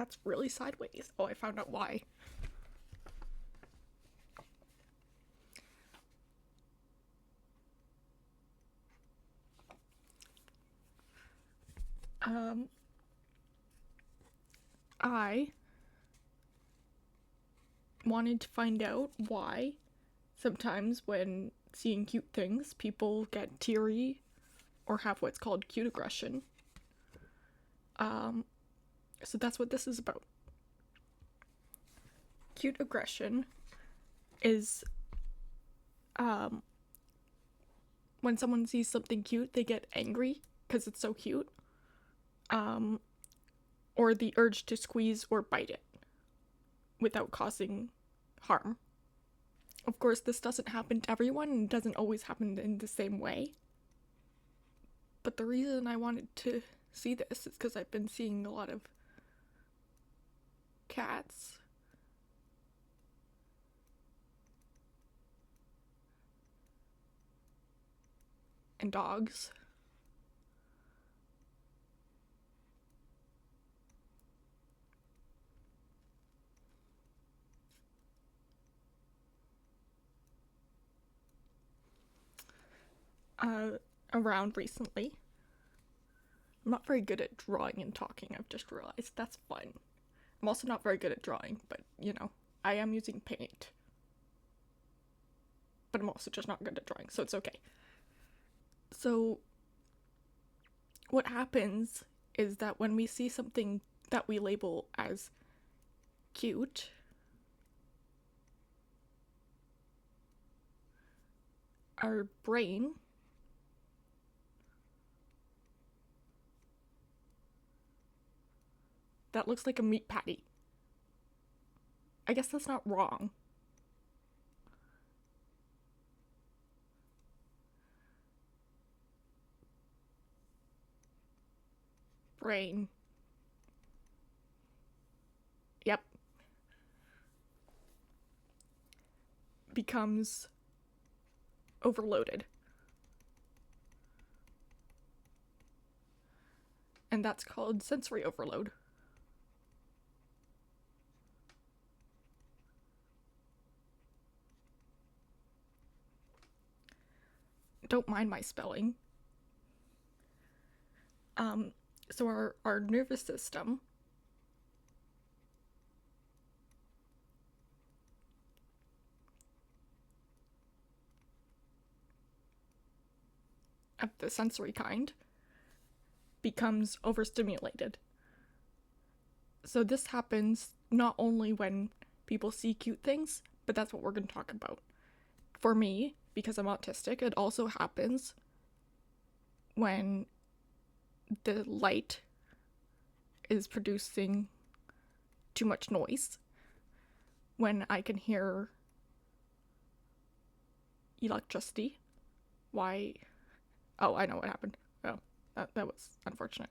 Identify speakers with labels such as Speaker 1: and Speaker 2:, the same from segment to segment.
Speaker 1: That's really sideways. Oh, I found out why. I wanted to find out why sometimes when seeing cute things, people get teary or have what's called cute aggression. So that's what this is about. Cute aggression is when someone sees something cute, they get angry because it's so cute, or the urge to squeeze or bite it without causing harm. Of course, this doesn't happen to everyone and doesn't always happen in the same way. But the reason I wanted to see this is because I've been seeing a lot of cats and dogs around recently. I'm not very good at drawing and talking, I've just realized. That's fun. I'm also not very good at drawing, but I am using paint. But I'm also just not good at drawing, so it's okay. So, what happens is that when we see something that we label as cute, our brain that looks like a meat patty. I guess that's not wrong. Brain. Yep. Becomes overloaded. And that's called sensory overload. Don't mind my spelling. So our nervous system of the sensory kind becomes overstimulated. So this happens not only when people see cute things, but that's what we're going to talk about. For me, because I'm autistic, it also happens when the light is producing too much noise, when I can hear electricity. Why? Oh, I know what happened. Oh, that was unfortunate.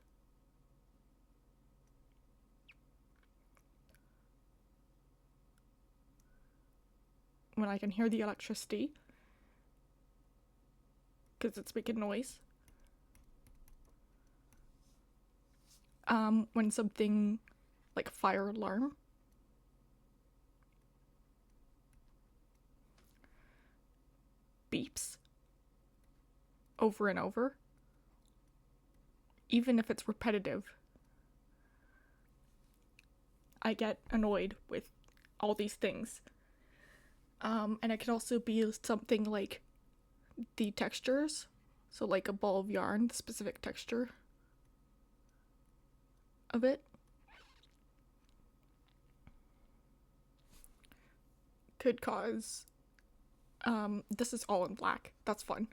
Speaker 1: When I can hear the electricity, because it's making noise. When something like a fire alarm beeps over and over, even if it's repetitive, I get annoyed with all these things. And it could also be something like the textures, so like a ball of yarn, the specific texture of it could cause this is all in black. That's fun.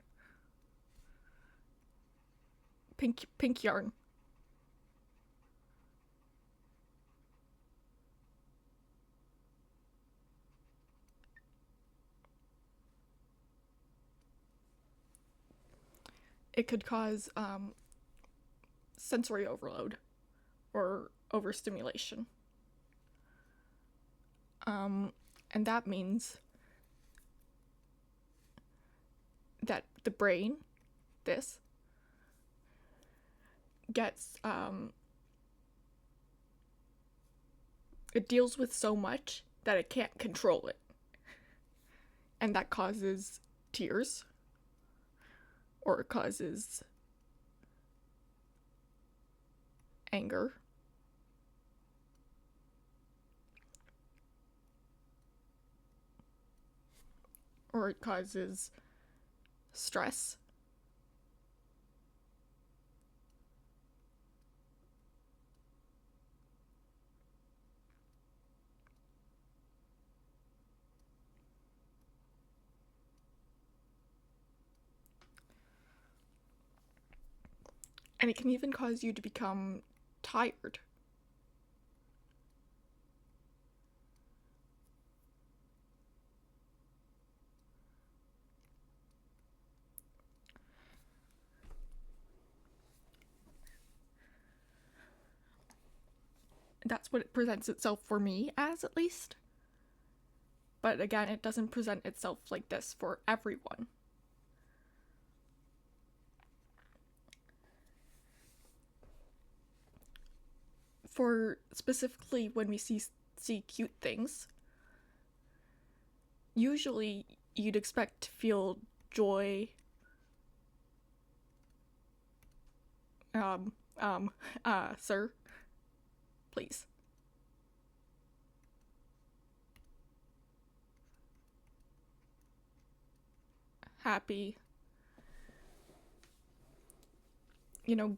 Speaker 1: Pink yarn. It could cause sensory overload or overstimulation. And that means that the brain, this, gets It deals with so much that it can't control it. And that causes tears, or it causes anger, or it causes stress. And it can even cause you to become tired. That's what it presents itself for me as, at least. But again, it doesn't present itself like this for everyone. For specifically when we see cute things, usually you'd expect to feel joy, sir, please. Happy,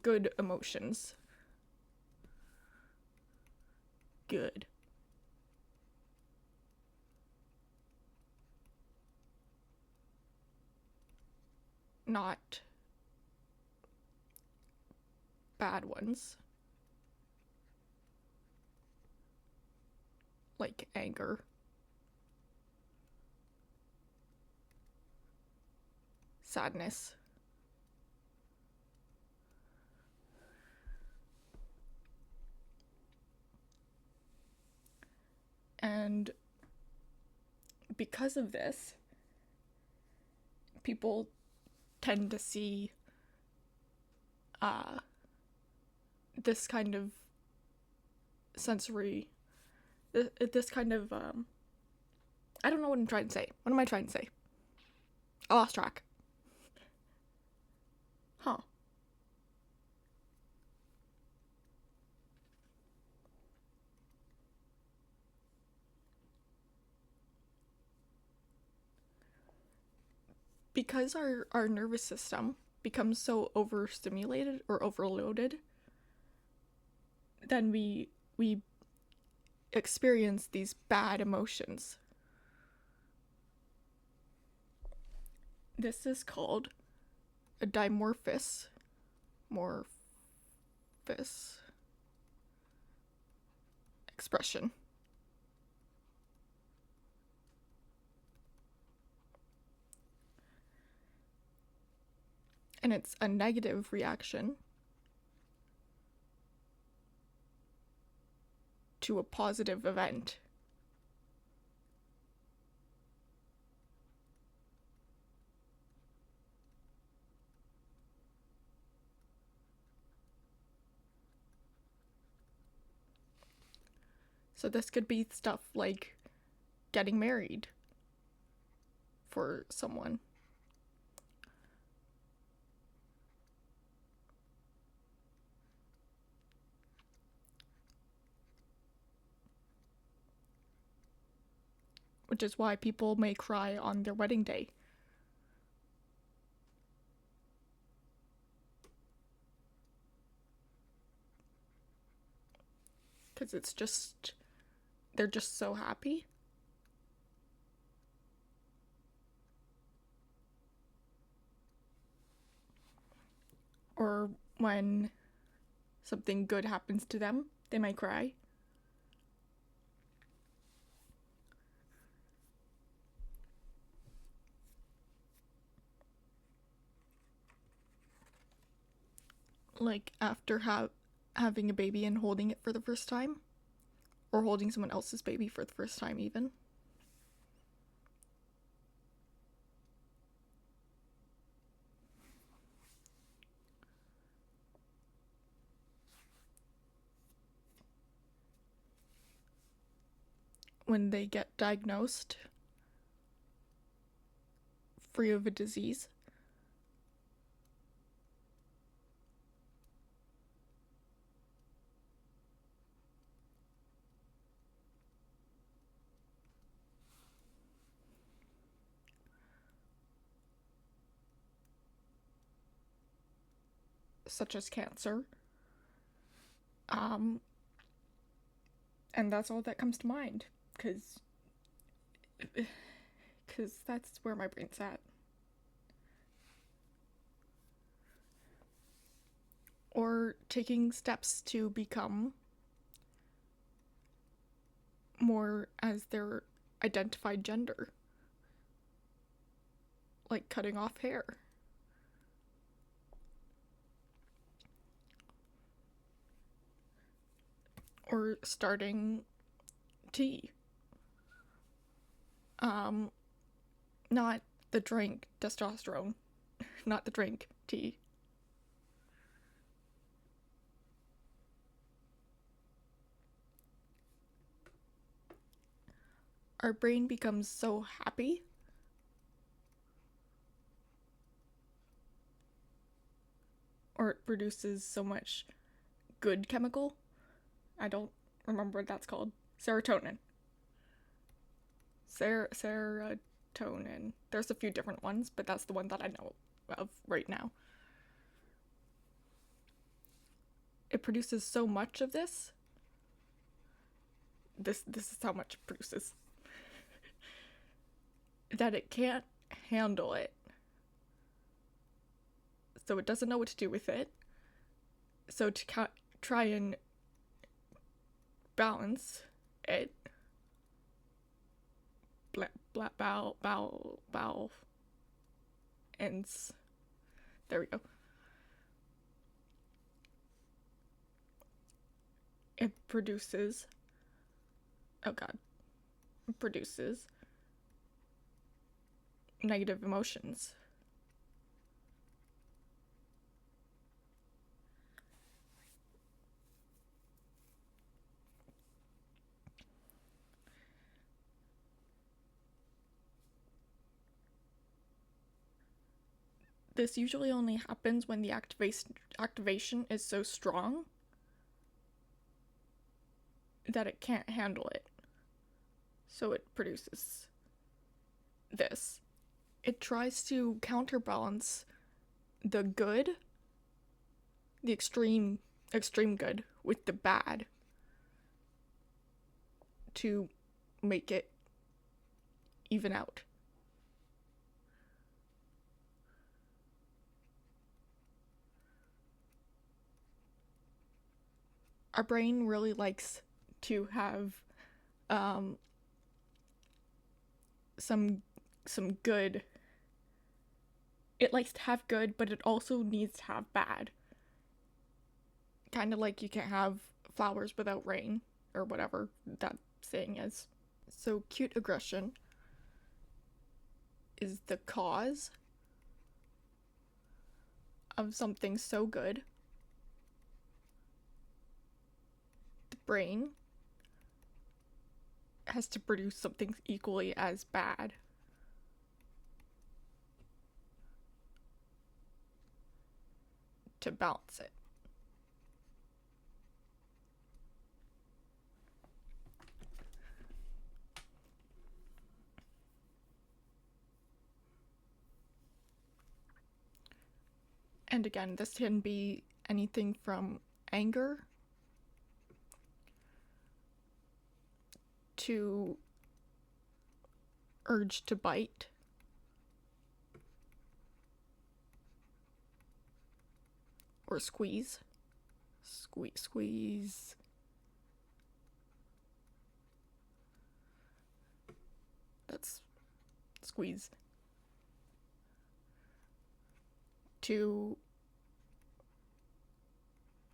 Speaker 1: good emotions. Good. Not bad ones. Like anger. Sadness. And because of this, people tend to see this kind of sensory, this kind of, I don't know what I'm trying to say. What am I trying to say? I lost track. Huh. Because our nervous system becomes so overstimulated or overloaded, then we experience these bad emotions. This is called a dimorphous expression. And it's a negative reaction to a positive event. So this could be stuff like getting married for someone. Which is why people may cry on their wedding day. Because they're just so happy. Or when something good happens to them, they might cry. Like after having a baby and holding it for the first time, or holding someone else's baby for the first time, even. when they get diagnosed free of a disease. Such as cancer. And that's all that comes to mind, because that's where my brain's at. Or taking steps to become more as their identified gender, like cutting off hair. Or starting tea. Not the drink, testosterone. Not the drink, tea. Our brain becomes so happy or it produces so much good chemical. I don't remember what that's called. Serotonin. Serotonin. There's a few different ones, but that's the one that I know of right now. It produces so much of this. This is how much it produces. That it can't handle it. So it doesn't know what to do with it. So to try and balance it, bowel ends. There we go. It produces negative emotions. This usually only happens when the activation is so strong that it can't handle it. So it produces this. It tries to counterbalance the good, the extreme good, with the bad to make it even out. Our brain really likes to have some good. It likes to have good, but it also needs to have bad. Kind of like you can't have flowers without rain, or whatever that saying is. So cute aggression is the cause of something so good. The brain has to produce something equally as bad. To balance it. And again, this can be anything from anger to urge to bite, or squeeze. Squeeze. That's squeeze. To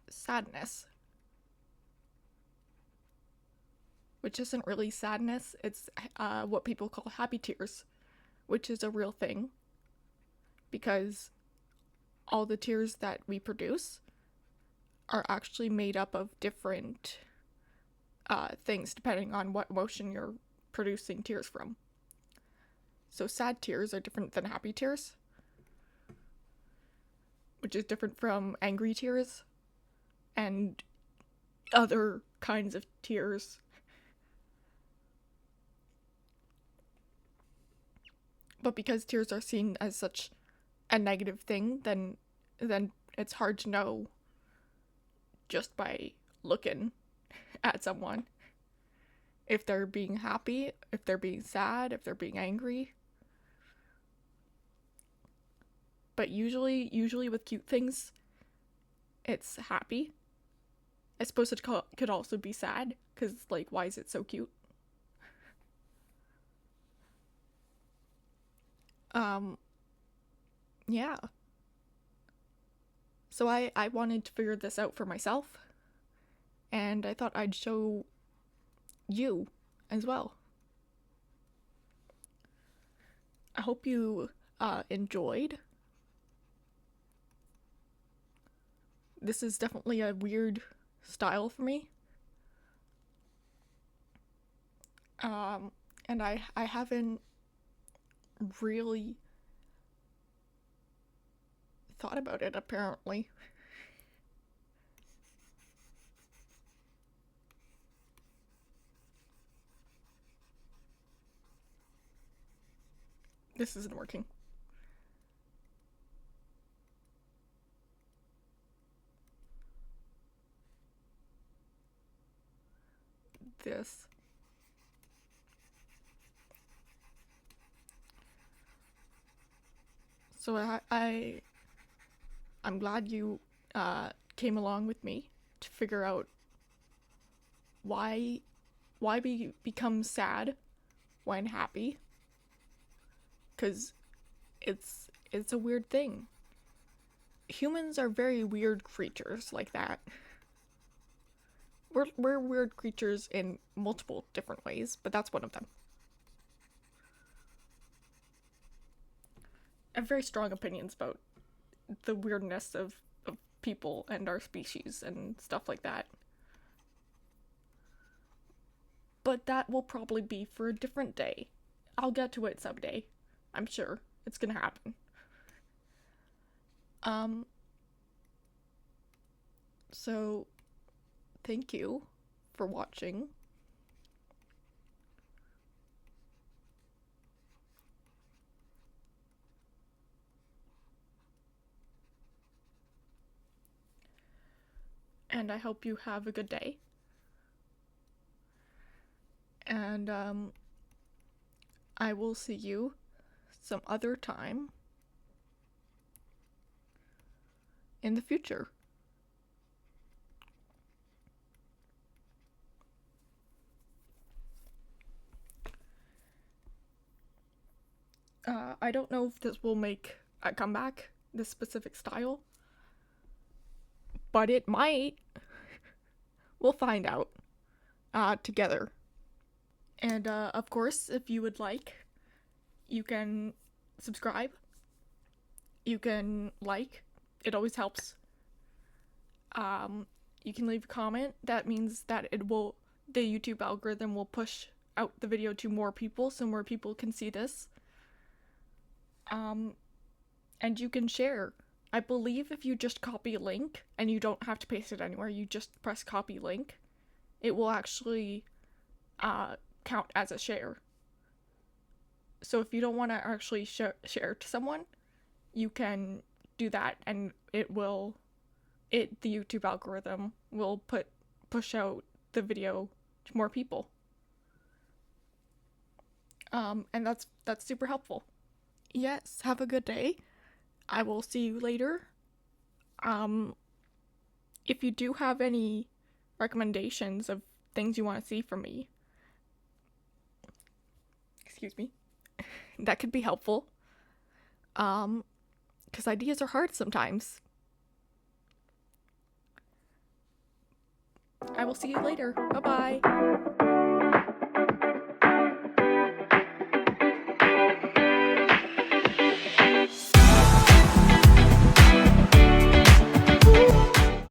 Speaker 1: sadness, which isn't really sadness, it's what people call happy tears, which is a real thing, because all the tears that we produce are actually made up of different things depending on what emotion you're producing tears from. So sad tears are different than happy tears, which is different from angry tears and other kinds of tears. But because tears are seen as such a negative thing, then it's hard to know just by looking at someone if they're being happy, if they're being sad, if they're being angry. But usually with cute things, it's happy. I suppose it could also be sad, because, like, why is it so cute? Yeah. So I wanted to figure this out for myself, and I thought I'd show you as well. I hope you enjoyed. This is definitely a weird style for me. And I haven't really thought about it, apparently. This isn't working. This. So I'm glad you came along with me to figure out why we become sad when happy, because it's a weird thing. Humans are very weird creatures like that. We're weird creatures in multiple different ways, but that's one of them. I have very strong opinions about the weirdness of people and our species and stuff like that. But that will probably be for a different day. I'll get to it someday. I'm sure it's gonna happen. So thank you for watching. And I hope you have a good day. And I will see you some other time in the future. I don't know if this will make a comeback, this specific style, but it might. We'll find out together. And of course, if you would like, you can subscribe. You can like. It always helps. You can leave a comment. That means that the YouTube algorithm will push out the video to more people, so more people can see this. And you can share. I believe if you just copy a link, and you don't have to paste it anywhere, you just press copy link, it will actually count as a share. So if you don't want to actually share to someone, you can do that, and the YouTube algorithm will push out the video to more people. And that's super helpful. Yes, have a good day. I will see you later. If you do have any recommendations of things you want to see from me, excuse me, that could be helpful. Because ideas are hard sometimes. I will see you later. Bye-bye.